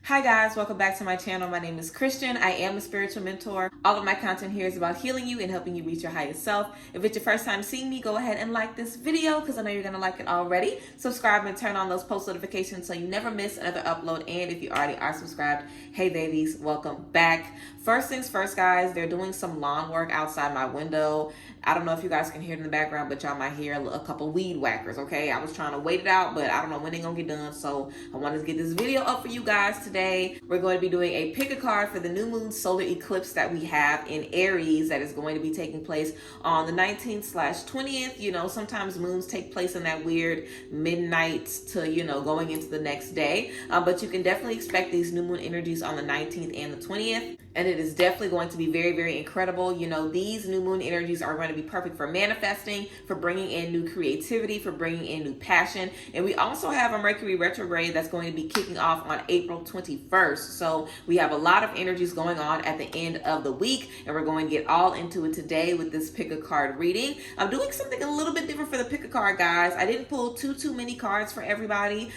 Hi guys, welcome back to my channel. My name is Christian. I am a spiritual mentor. All of my content here is about healing you and helping you reach your highest self. If it's your first time seeing me, go ahead and like this video because I know you're going to like it already. Subscribe and turn on those post notifications so you never miss another upload. And if you already are subscribed, hey babies, welcome back. First things first, guys, they're doing some lawn work outside my window. I don't know if you guys can hear it in the background, but y'all might hear a couple weed whackers, okay? I was trying to wait it out, but I don't know when they're going to get done. So I wanted to get this video up for you guys today. We're going to be doing a pick a card for the new moon solar eclipse that we have in Aries that is going to be taking place on the 19th/20th. You know, sometimes moons take place in that weird midnight to, going into the next day. But you can definitely expect these new moon energies on the 19th and the 20th. And it is definitely going to be very, very incredible. You know, these new moon energies are going to be perfect for manifesting, for bringing in new creativity, for bringing in new passion. And we also have a Mercury retrograde that's going to be kicking off on April 21st. So we have a lot of energies going on at the end of the week, and we're going to get all into it today with this pick a card reading. I'm doing something a little bit different for the pick a card, guys. I didn't pull too many cards for everybody,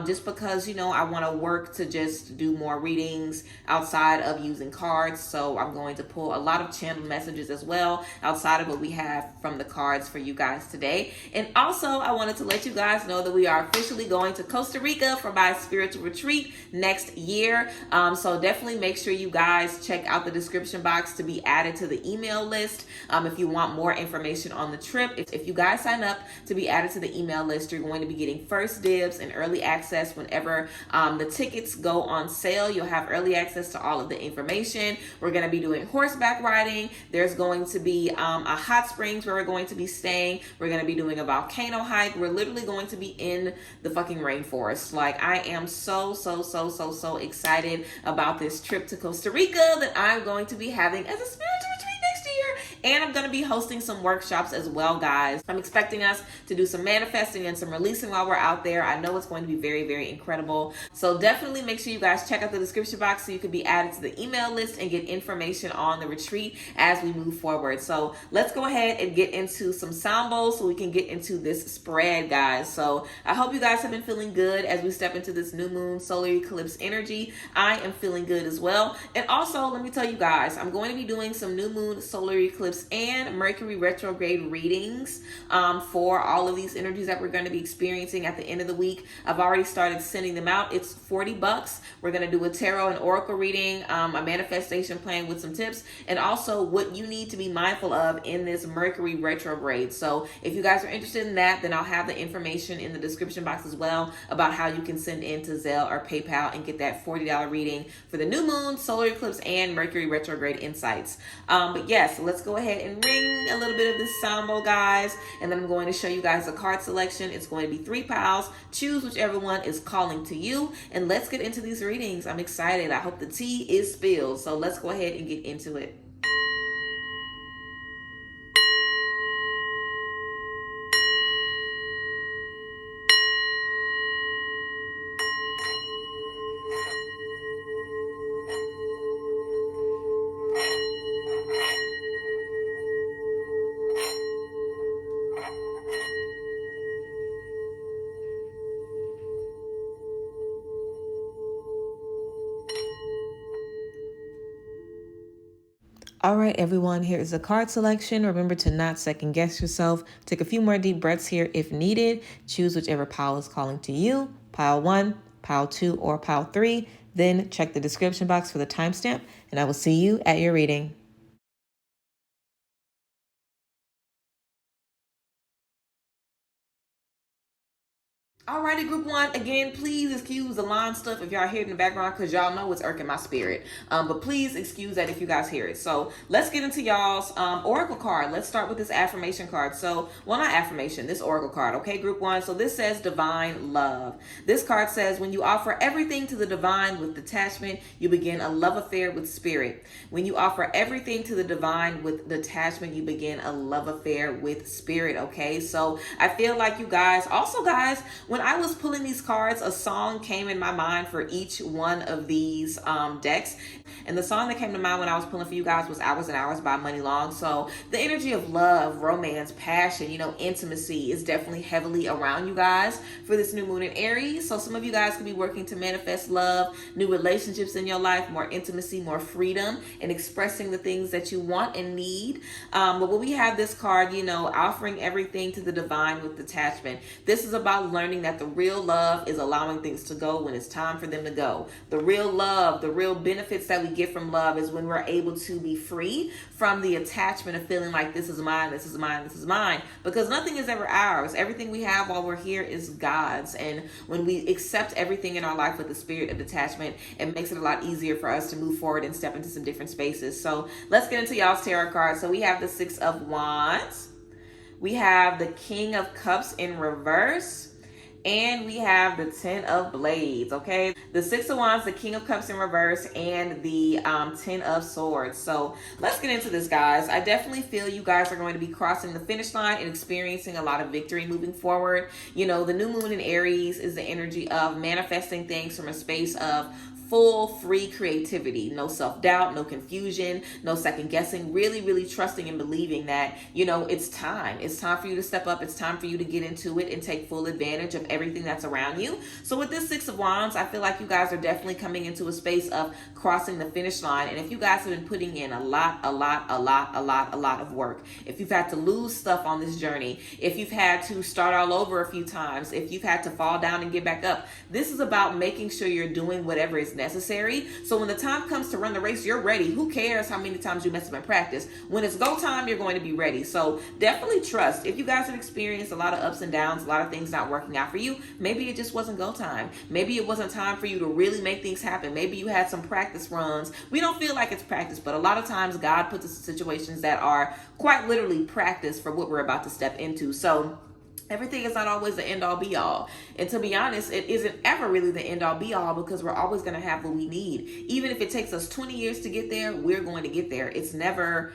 just because, I want to work to just do more readings outside of using cards. So I'm going to pull a lot of channel messages as well outside of what we have from the cards for you guys today. And also I wanted to let you guys know that we are officially going to Costa Rica for my spiritual retreat next year. So definitely make sure you guys check out the description box to be added to the email list. If you want more information on the trip, if you guys sign up to be added to the email list, you're going to be getting first dibs and early access whenever the tickets go on sale. You'll have early access to all of the information. We're going to be doing horseback riding. There's going to be a hot springs where we're going to be staying. We're going to be doing a volcano hike. We're literally going to be in the fucking rainforest. Like, I am so excited about this trip to Costa Rica that I'm going to be having as a spiritual retreat next year. And I'm going to be hosting some workshops as well, guys. I'm expecting us to do some manifesting and some releasing while we're out there. I know it's going to be very, very incredible. So definitely make sure you guys check out the description box so you can be added to the email list and get information on the retreat as we move forward. So let's go ahead and get into some sound bowls so we can get into this spread, guys. So I hope you guys have been feeling good as we step into this new moon solar eclipse energy. I am feeling good as well. And also, let me tell you guys, I'm going to be doing some new moon solar eclipse and Mercury retrograde readings for all of these energies that we're going to be experiencing at the end of the week. I've already started sending them out. It's $40. We're going to do a tarot and oracle reading, a manifestation plan with some tips, and also what you need to be mindful of in this Mercury retrograde. So if you guys are interested in that, then I'll have the information in the description box as well about how you can send in to Zelle or PayPal and get that $40 reading for the new moon, solar eclipse, and Mercury retrograde insights. But yes, let's go ahead and ring a little bit of this sound bowl, guys, and then I'm going to show you guys a card selection. It's going to be 3 piles. Choose whichever one is calling to you, and let's get into these readings. I'm excited. I hope the tea is spilled, so let's go ahead and get into it. All right, everyone, here is the card selection. Remember to not second guess yourself. Take a few more deep breaths here if needed. Choose whichever pile is calling to you. Pile 1, pile 2, or pile 3. Then check the description box for the timestamp, and I will see you at your reading. Alrighty, group 1, again, please excuse the line stuff if y'all hear it in the background because y'all know it's irking my spirit. But please excuse that if you guys hear it. So let's get into y'all's oracle card. Let's start with this affirmation card. So, well, not affirmation, this oracle card, okay, group 1. So this says divine love. This card says, when you offer everything to the divine with detachment, you begin a love affair with spirit. When you offer everything to the divine with detachment, you begin a love affair with spirit, okay? So I feel like you guys, also guys, when when I was pulling these cards, a song came in my mind for each one of these decks. And the song that came to mind when I was pulling for you guys was Hours and Hours by Money Long. So the energy of love, romance, passion, intimacy is definitely heavily around you guys for this new moon in Aries. So some of you guys could be working to manifest love, new relationships in your life, more intimacy, more freedom, and expressing the things that you want and need. But when we have this card, offering everything to the divine with detachment, this is about learning that the real love is allowing things to go when it's time for them to go. The real love, the real benefits that we get from love is when we're able to be free from the attachment of feeling like this is mine, this is mine, this is mine, because nothing is ever ours. Everything we have while we're here is God's. And when we accept everything in our life with the spirit of detachment, it makes it a lot easier for us to move forward and step into some different spaces. So let's get into y'all's tarot cards. So we have the Six of Wands, we have the King of Cups in reverse, and we have the Ten of Blades, okay? The Six of Wands, the King of Cups in reverse, and the Ten of Swords. So let's get into this, guys. I definitely feel you guys are going to be crossing the finish line and experiencing a lot of victory moving forward. The new moon in Aries is the energy of manifesting things from a space of full, free creativity, no self-doubt, no confusion, no second guessing, really, really trusting and believing that, it's time. It's time for you to step up. It's time for you to get into it and take full advantage of everything that's around you. So with this Six of Wands, I feel like you guys are definitely coming into a space of crossing the finish line. And if you guys have been putting in a lot of work, if you've had to lose stuff on this journey, if you've had to start all over a few times, if you've had to fall down and get back up, this is about making sure you're doing whatever is necessary. So when the time comes to run the race, you're ready. Who cares how many times you mess up in practice? When it's go time, you're going to be ready. So definitely trust. If you guys have experienced a lot of ups and downs, a lot of things not working out for you, maybe it just wasn't go time. Maybe it wasn't time for you to really make things happen. Maybe you had some practice runs. We don't feel like it's practice, but a lot of times God puts us in situations that are quite literally practice for what we're about to step into. So everything is not always the end all be all. And to be honest, it isn't ever really the end all be all, because we're always going to have what we need. Even if it takes us 20 years to get there, we're going to get there. It's never,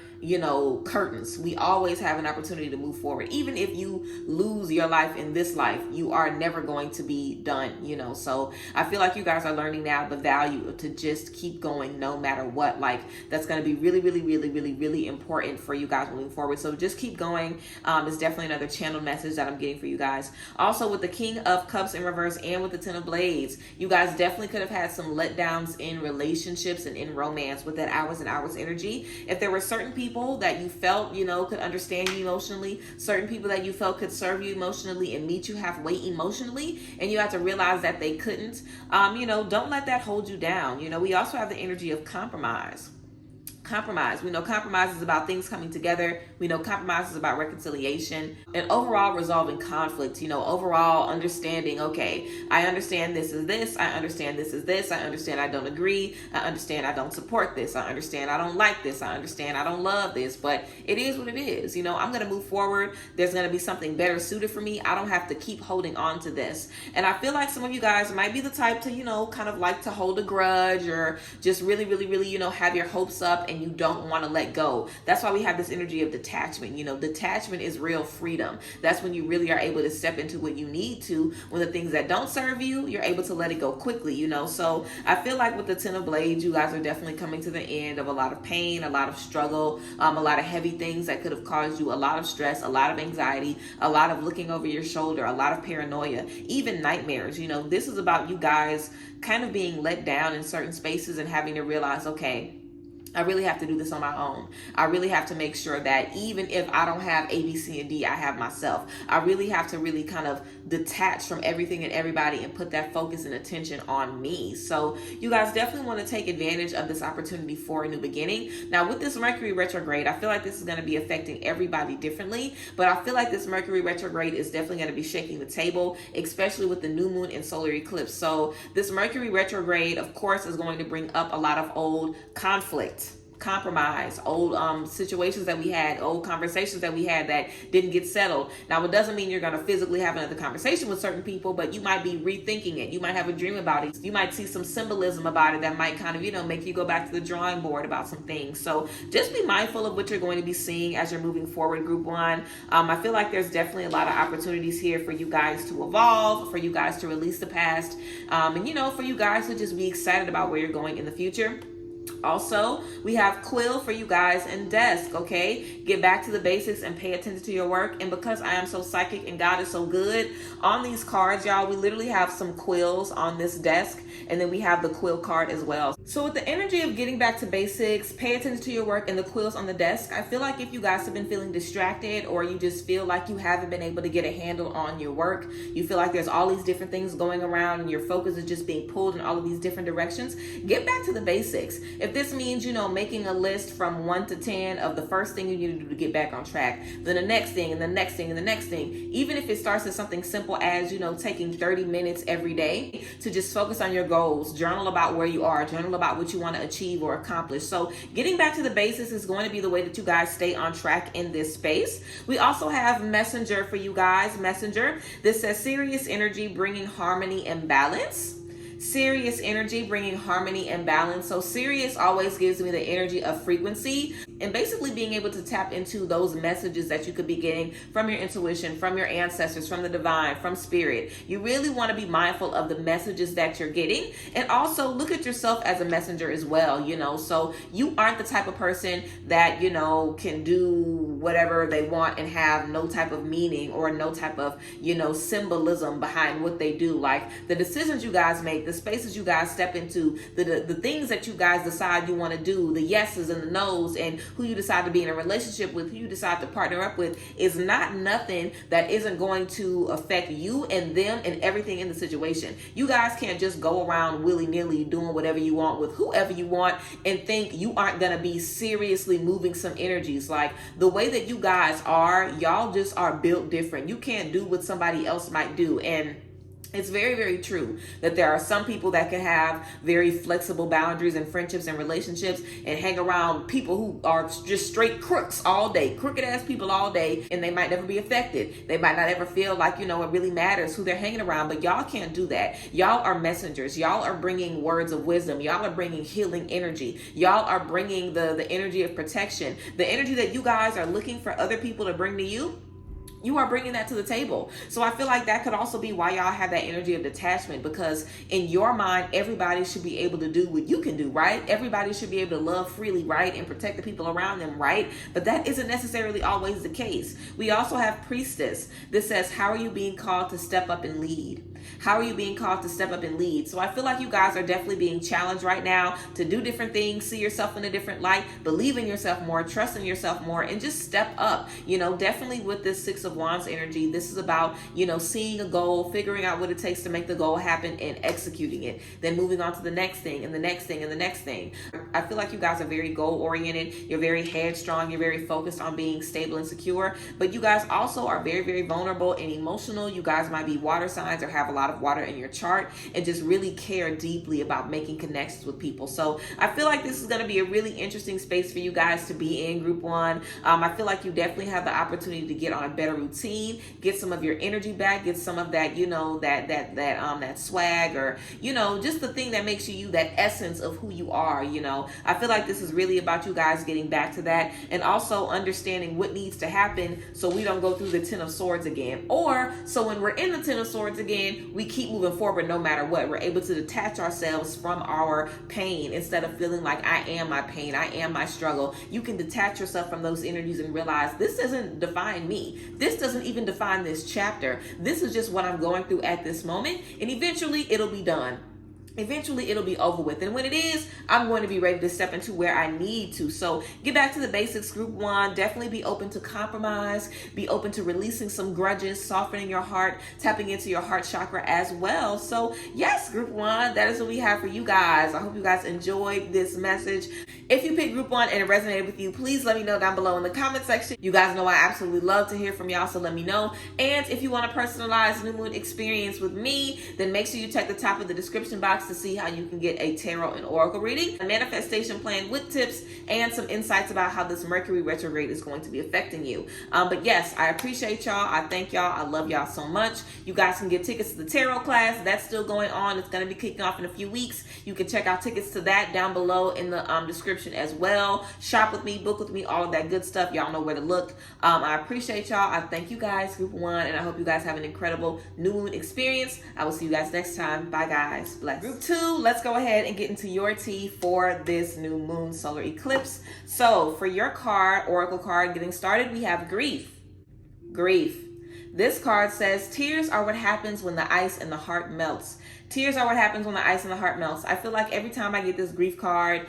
curtains. We always have an opportunity to move forward. Even if you lose your life in this life, you are never going to be done, So I feel like you guys are learning now the value to just keep going no matter what. Like, that's going to be really, really, really, really, really important for you guys moving forward. So just keep going. It's definitely another channel message that I'm getting for you guys. Also, with the King of Cups in reverse and with the Ten of Blades, you guys definitely could have had some letdowns in relationships and in romance with that Hours and Hours energy. If there were certain people that you felt, could understand you emotionally, certain people that you felt could serve you emotionally and meet you halfway emotionally, and you have to realize that they couldn't, don't let that hold you down. We also have the energy of compromise. We know compromise is about things coming together. We know compromise is about reconciliation and overall resolving conflict, overall understanding, okay, I understand this is this, I understand this is this, I understand I don't agree, I understand I don't support this, I understand I don't like this, I understand I don't love this, but it is what it is. I'm going to move forward. There's going to be something better suited for me. I don't have to keep holding on to this. And I feel like some of you guys might be the type to, kind of like to hold a grudge or just really, really, really, have your hopes up and you don't want to let go. That's why we have this energy of detachment. Detachment is real freedom. That's when you really are able to step into what you need to. When the things that don't serve you, you're able to let it go quickly, So I feel like with the Ten of Blades, you guys are definitely coming to the end of a lot of pain, a lot of struggle, a lot of heavy things that could have caused you a lot of stress, a lot of anxiety, a lot of looking over your shoulder, a lot of paranoia, even nightmares. This is about you guys kind of being let down in certain spaces and having to realize, okay, I really have to do this on my own. I really have to make sure that even if I don't have A, B, C, and D, I have myself. I really have to really kind of detach from everything and everybody and put that focus and attention on me. So you guys definitely want to take advantage of this opportunity for a new beginning. Now with this Mercury retrograde, I feel like this is going to be affecting everybody differently, but I feel like this Mercury retrograde is definitely going to be shaking the table, especially with the new moon and solar eclipse. So this Mercury retrograde, of course, is going to bring up a lot of old conflict. compromise, old situations that we had, old conversations that we had that didn't get settled. Now, it doesn't mean you're going to physically have another conversation with certain people, but you might be rethinking it. You might have a dream about it. You might see some symbolism about it that might kind of, make you go back to the drawing board about some things. So just be mindful of what you're going to be seeing as you're moving forward, Group 1. I feel like there's definitely a lot of opportunities here for you guys to evolve, for you guys to release the past, and for you guys to just be excited about where you're going in the future. Also, we have Quill for you guys and Desk, okay? Get back to the basics and pay attention to your work. And because I am so psychic and God is so good, on these cards, y'all, we literally have some quills on this desk, and then we have the quill card as well. So with the energy of getting back to basics, pay attention to your work, and the quills on the desk, I feel like if you guys have been feeling distracted, or you just feel like you haven't been able to get a handle on your work, you feel like there's all these different things going around and your focus is just being pulled in all of these different directions, get back to the basics. If this means, making a list from 1 to 10 of the first thing you need to do to get back on track, then the next thing, and the next thing, and the next thing, even if it starts as something simple as, taking 30 minutes every day to just focus on your goals, journal about where you are, journal about what you want to achieve or accomplish. So getting back to the basics is going to be the way that you guys stay on track in this space. We also have Messenger for you guys. Messenger, this says serious energy, bringing harmony and balance. Serious energy, bringing harmony and balance. So Sirius always gives me the energy of frequency and basically being able to tap into those messages that you could be getting from your intuition, from your ancestors, from the divine, from spirit. You really want to be mindful of the messages that you're getting, and also look at yourself as a messenger as well. So you aren't the type of person that can do whatever they want and have no type of meaning or no type of symbolism behind what they do. Like the decisions you guys make, the spaces you guys step into, the things that you guys decide you want to do, the yeses and the nos, and who you decide to be in a relationship with, who you decide to partner up with, is not nothing that isn't going to affect you and them and everything in the situation. You guys can't just go around willy-nilly doing whatever you want with whoever you want and think you aren't going to be seriously moving some energies. Like the way that you guys are, y'all just are built different. You can't do what somebody else might do. And it's very, very true that there are some people that can have very flexible boundaries and friendships and relationships and hang around people who are just straight crooks all day, crooked ass people all day, and they might never be affected. They might not ever feel like, it really matters who they're hanging around, but y'all can't do that. Y'all are messengers. Y'all are bringing words of wisdom. Y'all are bringing healing energy. Y'all are bringing the energy of protection, the energy that you guys are looking for other people to bring to you. You are bringing that to the table. So I feel like that could also be why y'all have that energy of detachment, because in your mind, everybody should be able to do what you can do, right? Everybody should be able to love freely, right? And protect the people around them, right? But that isn't necessarily always the case. We also have Priestess. This says, how are you being called to step up and lead? How are you being called to step up and lead? So I feel like you guys are definitely being challenged right now to do different things, see yourself in a different light, believe in yourself more, trust in yourself more, and just step up. Definitely with this Six of Wands energy, this is about, seeing a goal, figuring out what it takes to make the goal happen and executing it. Then moving on to the next thing and the next thing and the next thing. I feel like you guys are very goal oriented. You're very headstrong. You're very focused on being stable and secure, but you guys also are very, very vulnerable and emotional. You guys might be water signs or have a lot of water in your chart and just really care deeply about making connections with people. So I feel like this is going to be a really interesting space for you guys to be in, Group 1. I feel like you definitely have the opportunity to get on a better routine, get some of your energy back, get some of that, that swag, or, just the thing that makes you that essence of who you are. I feel like this is really about you guys getting back to that, and also understanding what needs to happen so we don't go through the Ten of Swords again, or so when we're in the Ten of Swords again, we keep moving forward no matter what. We're able to detach ourselves from our pain instead of feeling like I am my pain, I am my struggle. You can detach yourself from those energies and realize this doesn't define me. This doesn't even define this chapter. This is just what I'm going through at this moment, and eventually it'll be done. Eventually it'll be over with. And when it is, I'm going to be ready to step into where I need to. So get back to the basics, Group 1. Definitely be open to compromise. Be open to releasing some grudges, softening your heart, tapping into your heart chakra as well. So yes, Group 1, that is what we have for you guys. I hope you guys enjoyed this message. If you picked Group 1 and it resonated with you, please let me know down below in the comment section. You guys know I absolutely love to hear from y'all, so let me know. And if you want a personalized new moon experience with me, then make sure you check the top of the description box box to see how you can get a tarot and oracle reading, a manifestation plan with tips, and some insights about how this Mercury retrograde is going to be affecting you. But yes, I appreciate y'all. I thank y'all. I love y'all so much. You guys can get tickets to the tarot class. That's still going on. It's going to be kicking off in a few weeks. You can check out tickets to that down below in the description as well. Shop with me, book with me, all of that good stuff. Y'all know where to look. I appreciate y'all. I thank you guys, group 1, and I hope you guys have an incredible new moon experience. I will see you guys next time. Bye guys. Bless. Group 2, let's go ahead and get into your tea for this new moon solar eclipse. So for your card, oracle card, getting started, we have grief. Grief. This card says, tears are what happens when the ice in the heart melts. Tears are what happens when the ice in the heart melts. I feel like every time I get this grief card,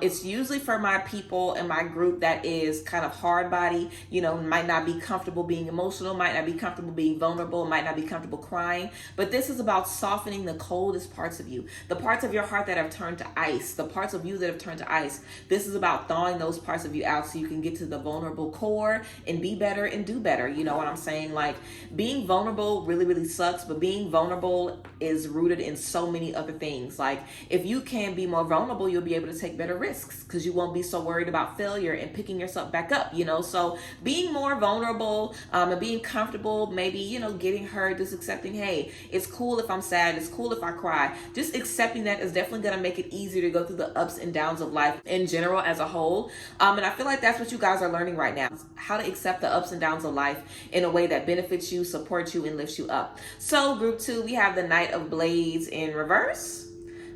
it's usually for my people in my group that is kind of hard body, you know, might not be comfortable being emotional, might not be comfortable being vulnerable, might not be comfortable crying. But this is about softening the coldest parts of you, the parts of your heart that have turned to ice, the parts of you that have turned to ice. This is about thawing those parts of you out so you can get to the vulnerable core and be better and do better. You know what I'm saying? Like, being vulnerable really, really sucks, but being vulnerable is rooted in so many other things. Like, if you can be more vulnerable, you'll be able to take better risks because you won't be so worried about failure and picking yourself back up, you know? So being more vulnerable and being comfortable, maybe, you know, getting hurt, just accepting, hey, it's cool if I'm sad, it's cool if I cry. Just accepting that is definitely going to make it easier to go through the ups and downs of life in general as a whole. And I feel like that's what you guys are learning right now, how to accept the ups and downs of life in a way that benefits you, supports you, and lifts you up. So group 2, we have the Knight of Blades in reverse.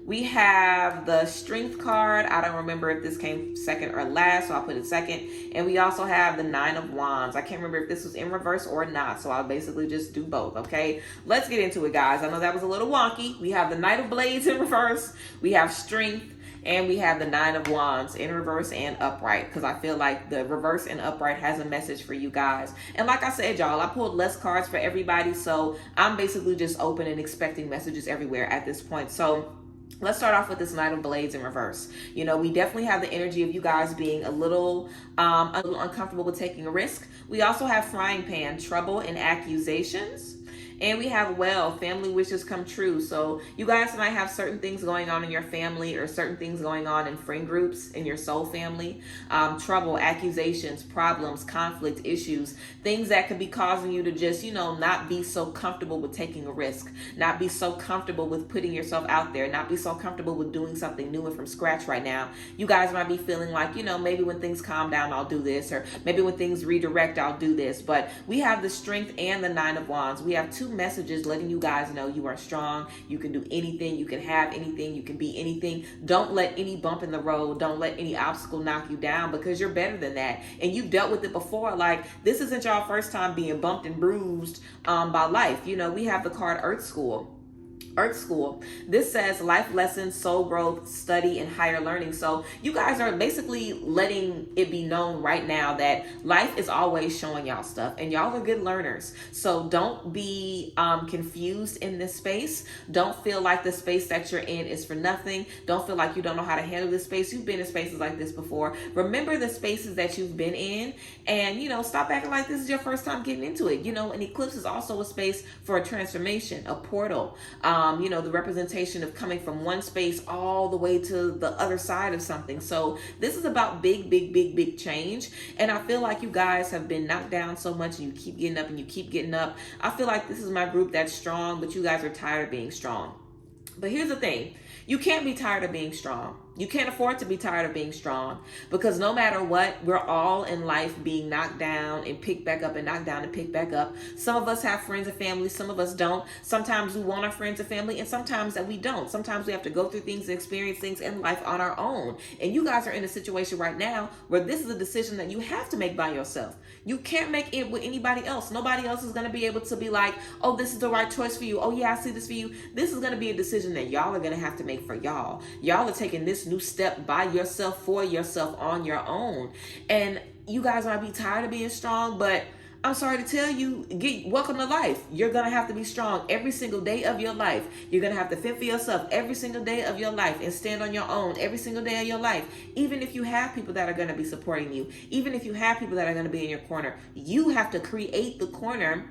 We have the Strength card. I don't remember if this came second or last, so I'll put it second. And we also have the Nine of Wands. I can't remember if this was in reverse or not, so I'll basically just do both, okay? Let's get into it, guys. I know that was a little wonky. We have the Knight of Blades in reverse. We have Strength. And we have the Nine of Wands in reverse and upright, because I feel like the reverse and upright has a message for you guys. And like I said, y'all, I pulled less cards for everybody, so I'm basically just open and expecting messages everywhere at this point. So let's start off with this Knight of Blades in reverse. You know, we definitely have the energy of you guys being a little uncomfortable with taking a risk. We also have Frying Pan, trouble and accusations. And we have, well, family wishes come true. So you guys might have certain things going on in your family or certain things going on in friend groups, in your soul family. Trouble, accusations, problems, conflict, issues, things that could be causing you to just, you know, not be so comfortable with taking a risk, not be so comfortable with putting yourself out there, not be so comfortable with doing something new and from scratch right now. You guys might be feeling like, you know, maybe when things calm down, I'll do this, or maybe when things redirect, I'll do this. But we have the Strength and the Nine of Wands. We have two messages letting you guys know you are strong, you can do anything, you can have anything, you can be anything. Don't let any bump in the road, don't let any obstacle knock you down, because you're better than that. And you've dealt with it before. Like, this isn't y'all first time being bumped and bruised by life. You know, we have the card Earth School. Earth School. This says life lessons, soul growth, study, and higher learning. So you guys are basically letting it be known right now that life is always showing y'all stuff, and y'all are good learners. So don't be confused in this space. Don't feel like the space that you're in is for nothing. Don't feel like you don't know how to handle this space. You've been in spaces like this before. Remember the spaces that you've been in, and, you know, stop acting like this is your first time getting into it. You know, an eclipse is also a space for a transformation, a portal. You know, the representation of coming from one space all the way to the other side of something. So this is about big change. And I feel like you guys have been knocked down so much, and you keep getting up and you keep getting up. I feel like this is my group that's strong, but you guys are tired of being strong. But here's the thing. You can't be tired of being strong. You can't afford to be tired of being strong, because no matter what, we're all in life being knocked down and picked back up and knocked down and picked back up. Some of us have friends and family. Some of us don't. Sometimes we want our friends and family, and sometimes that we don't. Sometimes we have to go through things and experience things in life on our own. And you guys are in a situation right now where this is a decision that you have to make by yourself. You can't make it with anybody else. Nobody else is going to be able to be like, oh, this is the right choice for you. Oh yeah, I see this for you. This is going to be a decision that y'all are going to have to make for y'all. Y'all are taking this new step by yourself, for yourself, on your own. And you guys might be tired of being strong, but I'm sorry to tell you, welcome to life. You're going to have to be strong every single day of your life. You're going to have to fend for yourself every single day of your life and stand on your own every single day of your life. Even if you have people that are going to be supporting you, even if you have people that are going to be in your corner, you have to create the corner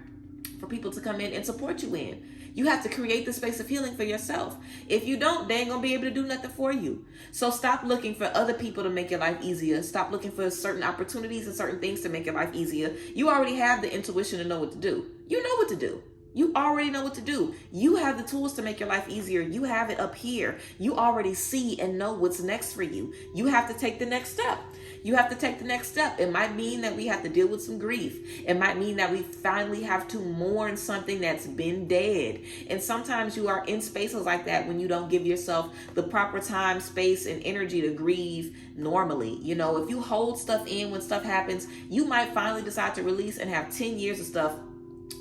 for people to come in and support you in. You have to create the space of healing for yourself. If you don't, they ain't gonna be able to do nothing for you. So stop looking for other people to make your life easier. Stop looking for certain opportunities and certain things to make your life easier. You already have the intuition to know what to do. You know what to do. You already know what to do. You have the tools to make your life easier. You have it up here. You already see and know what's next for you. You have to take the next step. You have to take the next step. It might mean that we have to deal with some grief. It might mean that we finally have to mourn something that's been dead. And sometimes you are in spaces like that when you don't give yourself the proper time, space, and energy to grieve normally. You know, if you hold stuff in when stuff happens, you might finally decide to release and have 10 years of stuff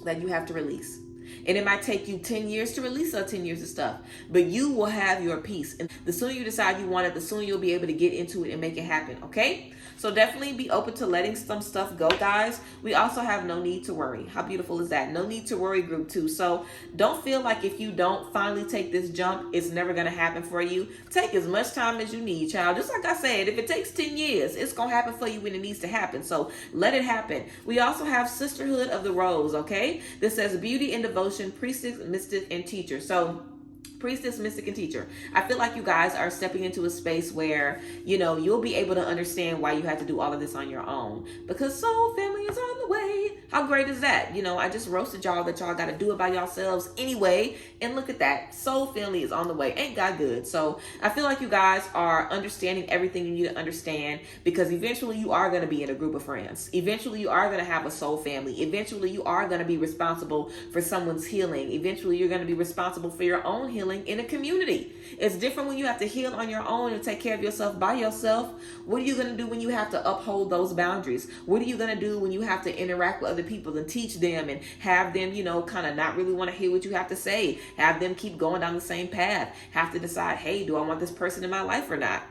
that you have to release. And it might take you 10 years to release 10 years of stuff, but you will have your peace. And the sooner you decide you want it, the sooner you'll be able to get into it and make it happen. Okay? So definitely be open to letting some stuff go, guys. We also have no need to worry. How beautiful is that? No need to worry group 2. So don't feel like if you don't finally take this jump, it's never going to happen for you. Take as much time as you need, child. Just like I said, if it takes 10 years, it's going to happen for you when it needs to happen. So let it happen. We also have Sisterhood of the Rose, okay? This says beauty and devotion, priestess, mystic, and teacher. So priestess, mystic, and teacher. I feel like you guys are stepping into a space where, you know, you'll be able to understand why you had to do all of this on your own, because soul family is on the way. How great is that? You know, I just roasted y'all that y'all got to do it by yourselves anyway. And look at that. Soul family is on the way. Ain't God good? So I feel like you guys are understanding everything you need to understand, because eventually you are going to be in a group of friends. Eventually you are going to have a soul family. Eventually you are going to be responsible for someone's healing. Eventually you're going to be responsible for your own healing in a community. It's different when you have to heal on your own and take care of yourself by yourself. What are you going to do when you have to uphold those boundaries? What are you going to do when you have to interact with other people and teach them and have them, you know, kind of not really want to hear what you have to say, have them keep going down the same path, have to decide, hey, do I want this person in my life or not?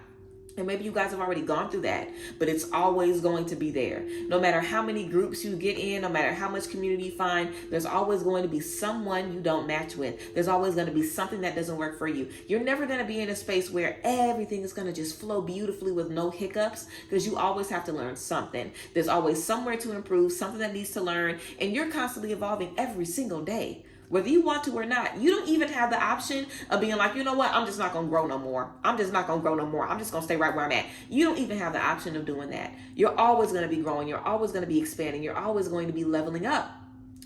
And maybe you guys have already gone through that, but it's always going to be there. No matter how many groups you get in, no matter how much community you find, there's always going to be someone you don't match with. There's always going to be something that doesn't work for you. You're never going to be in a space where everything is going to just flow beautifully with no hiccups, because you always have to learn something. There's always somewhere to improve, something that needs to learn, and you're constantly evolving every single day. Whether you want to or not, you don't even have the option of being like, you know what, I'm just not going to grow no more. I'm just not going to grow no more. I'm just going to stay right where I'm at. You don't even have the option of doing that. You're always going to be growing. You're always going to be expanding. You're always going to be leveling up.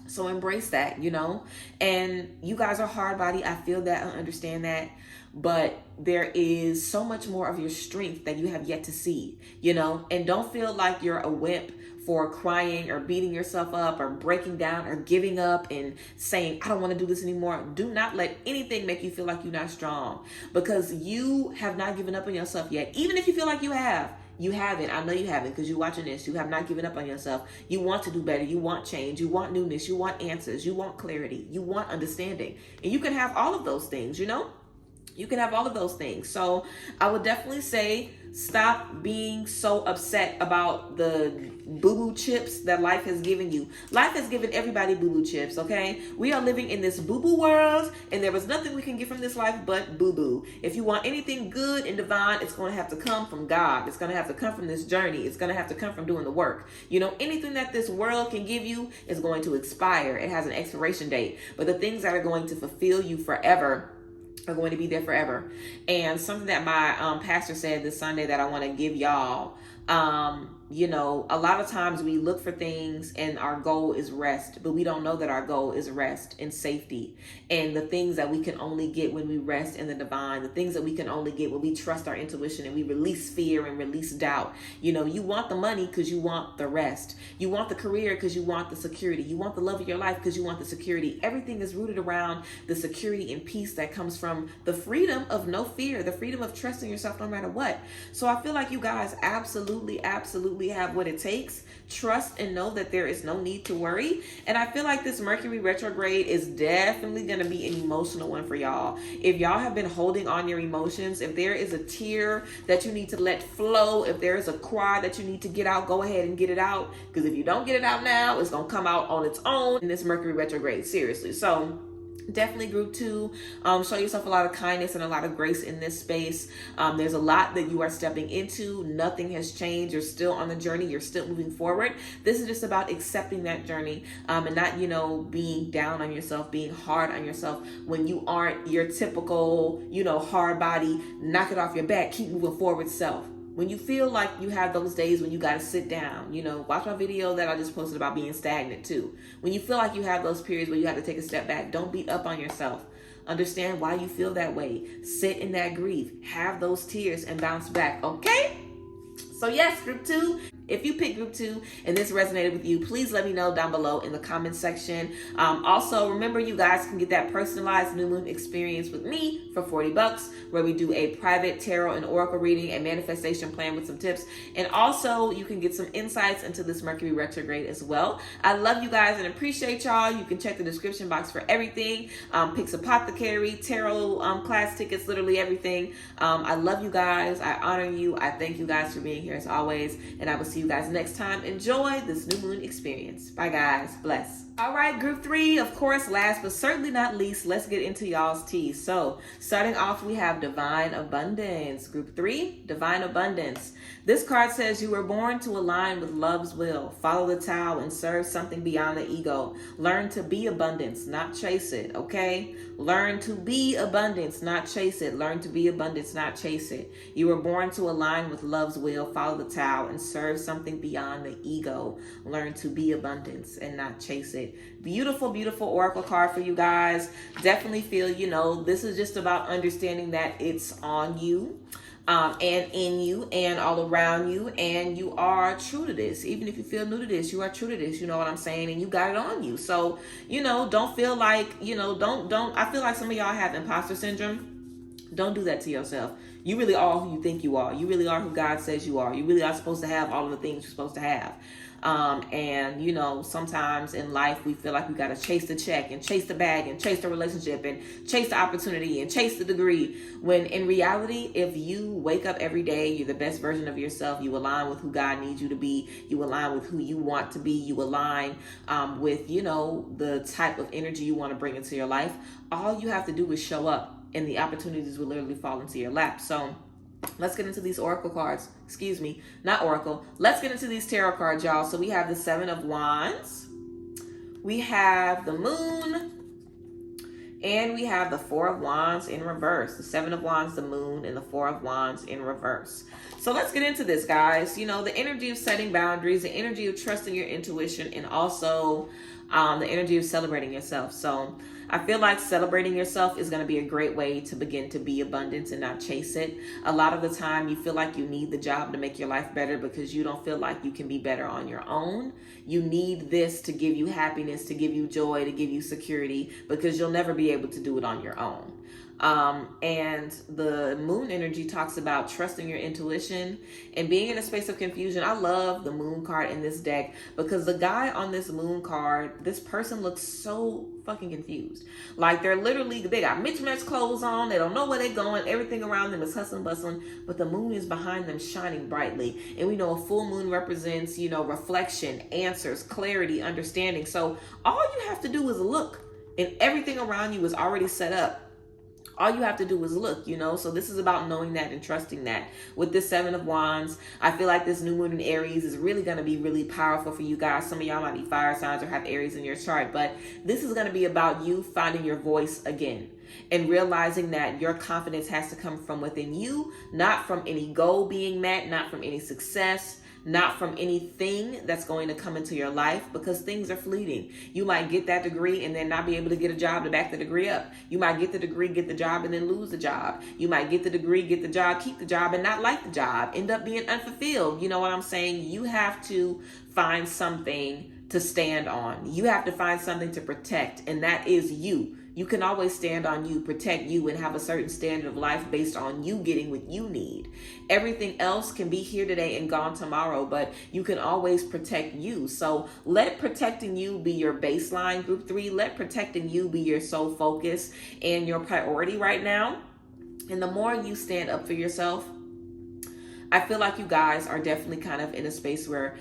So embrace that, you know, and you guys are hard body. I feel that. I understand that. But there is so much more of your strength that you have yet to see, you know, and don't feel like you're a wimp for crying or beating yourself up or breaking down or giving up and saying, I don't want to do this anymore. Do not let anything make you feel like you're not strong, because you have not given up on yourself yet. Even if you feel like you have. You haven't. I know you haven't, because you're watching this. You have not given up on yourself. You want to do better. You want change. You want newness. You want answers. You want clarity. You want understanding. And you can have all of those things, you know? You can have all of those things. So I would definitely say stop being so upset about the boo-boo chips that life has given you. Life has given everybody boo-boo chips, okay? We are living in this boo-boo world, and there is nothing we can get from this life but boo-boo. If you want anything good and divine, it's going to have to come from God. It's going to have to come from this journey. It's going to have to come from doing the work. You know, anything that this world can give you is going to expire. It has an expiration date. But the things that are going to fulfill you forever are going to be there forever. And something that my pastor said this Sunday that I want to give y'all, you know, a lot of times we look for things and our goal is rest, but we don't know that our goal is rest and safety, and the things that we can only get when we rest in the divine, the things that we can only get when we trust our intuition and we release fear and release doubt. You know, you want the money because you want the rest. You want the career because you want the security. You want the love of your life because you want the security. Everything is rooted around the security and peace that comes from the freedom of no fear, the freedom of trusting yourself no matter what. So I feel like you guys absolutely have what it takes. Trust and know that there is no need to worry. And I feel like this Mercury retrograde is definitely going to be an emotional one for y'all. If y'all have been holding on your emotions, if there is a tear that you need to let flow, if there is a cry that you need to get out, go ahead and get it out. Because if you don't get it out now, it's going to come out on its own in this Mercury retrograde. Seriously. So Definitely group 2, show yourself a lot of kindness and a lot of grace in this space. There's a lot that you are stepping into. Nothing has changed. You're still on the journey. You're still moving forward. This is just about accepting that journey, and not, being down on yourself, being hard on yourself when you aren't your typical, hard body, knock it off your back, keep moving forward self. When you feel like you have those days when you got to sit down, watch my video that I just posted about being stagnant too. When you feel like you have those periods where you have to take a step back, don't beat up on yourself. Understand why you feel that way. Sit in that grief. Have those tears and bounce back, okay? So yes, group 2. If you picked group 2 and this resonated with you, please let me know down below in the comments section. Also, remember, you guys can get that personalized new moon experience with me for $40, where we do a private tarot and oracle reading and manifestation plan with some tips. And also, you can get some insights into this Mercury retrograde as well. I love you guys and appreciate y'all. You can check the description box for everything. Pixie Apothecary, tarot class tickets, literally everything. I love you guys. I honor you. I thank you guys for being here as always. And I will see you guys next time. Enjoy this new moon experience. Bye guys. Bless. All right, group 3, of course, last but certainly not least, let's get into y'all's tea. So starting off, we have Divine Abundance. Group 3, Divine Abundance. This card says you were born to align with love's will. Follow the Tao and serve something beyond the ego. Learn to be abundance, not chase it, okay? Learn to be abundance, not chase it. Learn to be abundance, not chase it. You were born to align with love's will. Follow the Tao and serve something beyond the ego. Learn to be abundance and not chase it. Beautiful, beautiful oracle card for you guys. Definitely feel, this is just about understanding that it's on you. And in you and all around you, and you are true to this. Even if you feel new to this, you are true to this, you know what I'm saying, and you got it on you. So, don't feel like, don't, I feel like some of y'all have imposter syndrome. Don't do that to yourself. You really are who you think you are. You really are who God says you are. You really are supposed to have all of the things you're supposed to have. And sometimes in life we feel like we got to chase the check and chase the bag and chase the relationship and chase the opportunity and chase the degree, when in reality, if you wake up every day, you're the best version of yourself. You align with who God needs you to be. You align with who you want to be. You align with the type of energy you want to bring into your life. All you have to do is show up, and the opportunities will literally fall into your lap. So let's get into these oracle cards. Excuse me, not oracle. Let's get into these tarot cards, y'all. So we have the 7 of Wands. We have the Moon. And we have the 4 of Wands in reverse. The 7 of Wands, the Moon, and the 4 of Wands in reverse. So let's get into this, guys. The energy of setting boundaries, the energy of trusting your intuition, and also the energy of celebrating yourself. So I feel like celebrating yourself is going to be a great way to begin to be abundance and not chase it. A lot of the time you feel like you need the job to make your life better because you don't feel like you can be better on your own. You need this to give you happiness, to give you joy, to give you security, because you'll never be able to do it on your own. And the Moon energy talks about trusting your intuition and being in a space of confusion. I love the Moon card in this deck because the guy on this Moon card, this person looks so fucking confused. Like they got mismatched clothes on. They don't know where they're going. Everything around them is hustling, bustling, but the moon is behind them shining brightly. And we know a full moon represents, reflection, answers, clarity, understanding. So all you have to do is look, and everything around you is already set up. All you have to do is look, So this is about knowing that and trusting that. With this 7 of Wands, I feel like this new moon in Aries is really going to be really powerful for you guys. Some of y'all might be fire signs or have Aries in your chart, but this is going to be about you finding your voice again and realizing that your confidence has to come from within you, not from any goal being met, not from any success, not from anything that's going to come into your life, because things are fleeting. You might get that degree and then not be able to get a job to back the degree up. You might get the degree, get the job, and then lose the job. You might get the degree, get the job, keep the job, and not like the job, end up being unfulfilled. You know what I'm saying? You have to find something to stand on. You have to find something to protect, and that is you. You can always stand on you, protect you, and have a certain standard of life based on you getting what you need. Everything else can be here today and gone tomorrow, but you can always protect you. So let protecting you be your baseline, group 3. Let protecting you be your sole focus and your priority right now. And the more you stand up for yourself, I feel like you guys are definitely kind of in a space where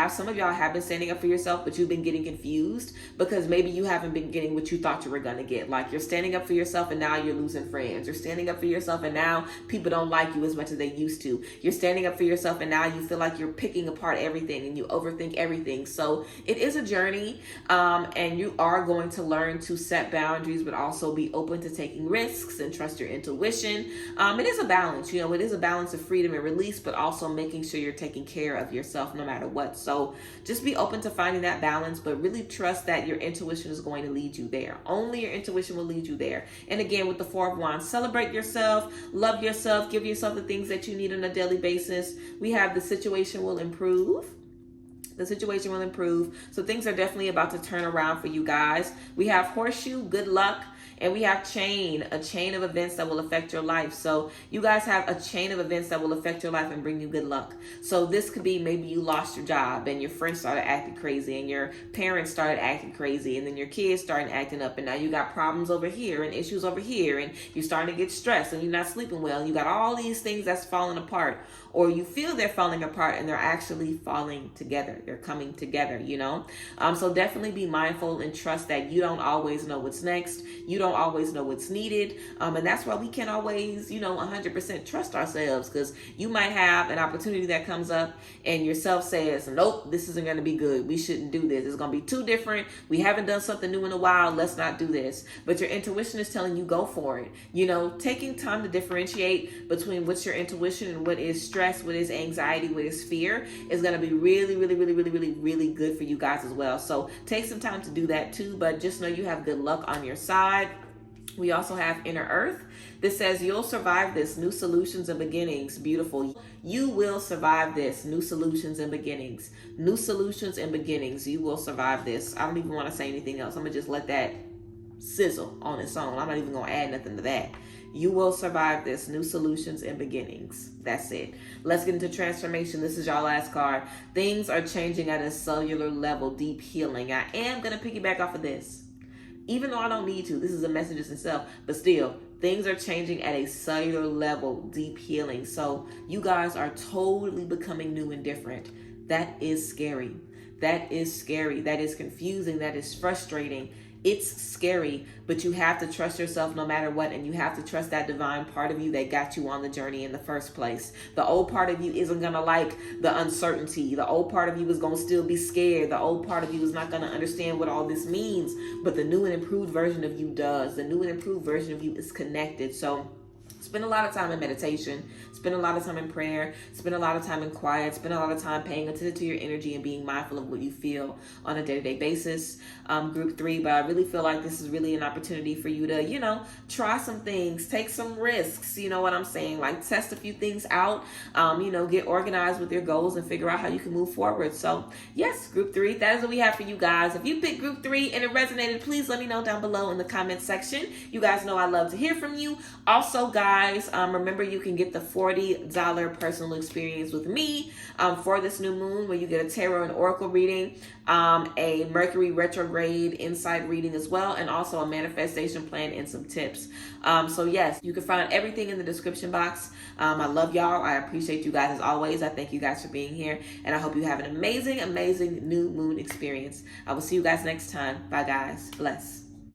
some of y'all have been standing up for yourself, but you've been getting confused because maybe you haven't been getting what you thought you were going to get. Like, you're standing up for yourself and now you're losing friends. You're standing up for yourself and now people don't like you as much as they used to. You're standing up for yourself and now you feel like you're picking apart everything and you overthink everything. So it is a journey, and you are going to learn to set boundaries, but also be open to taking risks and trust your intuition. It is a balance, it is a balance of freedom and release, but also making sure you're taking care of yourself no matter what. So just be open to finding that balance, but really trust that your intuition is going to lead you there. Only your intuition will lead you there. And again, with the Four of Wands, celebrate yourself, love yourself, give yourself the things that you need on a daily basis. We have the situation will improve. The situation will improve. So things are definitely about to turn around for you guys. We have Horseshoe, good luck. And we have a chain of events that will affect your life. So you guys have a chain of events that will affect your life and bring you good luck. So this could be maybe you lost your job and your friends started acting crazy and your parents started acting crazy and then your kids started acting up and now you got problems over here and issues over here and you're starting to get stressed and you're not sleeping well and you got all these things that's falling apart, or you feel they're falling apart and they're actually falling together. They're coming together, So definitely be mindful and trust that you don't always know what's next. You don't always know what's needed. And that's why we can't always, 100% trust ourselves, because you might have an opportunity that comes up and yourself says, nope, this isn't going to be good. We shouldn't do this. It's going to be too different. We haven't done something new in a while. Let's not do this. But your intuition is telling you go for it. Taking time to differentiate between what's your intuition and what is stress, what is anxiety, what is fear is going to be really, really, really, really, really, really good for you guys as well. So take some time to do that too, but just know you have good luck on your side. We also have Inner Earth. This says you'll survive this. New solutions and beginnings. Beautiful. You will survive this. New solutions and beginnings. New solutions and beginnings. You will survive this. I don't even want to say anything else. I'm going to just let that sizzle on its own. I'm not even going to add nothing to that. You will survive this. New solutions and beginnings. That's it. Let's get into transformation. This is your last card. Things are changing at a cellular level. Deep healing. I am going to piggyback off of this. Even though I don't need to, this is a message in itself, but still, things are changing at a cellular level, deep healing. So you guys are totally becoming new and different. That is scary. That is scary. That is confusing. That is frustrating. It's scary, but you have to trust yourself no matter what, and you have to trust that divine part of you that got you on the journey in the first place. The old part of you isn't going to like the uncertainty. The old part of you is going to still be scared. The old part of you is not going to understand what all this means, but the new and improved version of you does. The new and improved version of you is connected. So spend a lot of time in meditation, spend a lot of time in prayer, spend a lot of time in quiet, spend a lot of time paying attention to your energy and being mindful of what you feel on a day-to-day basis. Group 3, but I really feel like this is really an opportunity for you to, try some things, take some risks, you know what I'm saying? Like test a few things out, get organized with your goals and figure out how you can move forward. So yes, Group 3, that is what we have for you guys. If you picked Group 3 and it resonated, please let me know down below in the comment section. You guys know I love to hear from you. Also, guys, remember you can get the $40 personal experience with me for this new moon, where you get a tarot and oracle reading, a Mercury retrograde insight reading as well, and also a manifestation plan and some tips. So yes, you can find everything in the description box. I love y'all. I appreciate you guys as always. I thank you guys for being here, and I hope you have an amazing, amazing new moon experience. I will see you guys next time. Bye guys. Bless.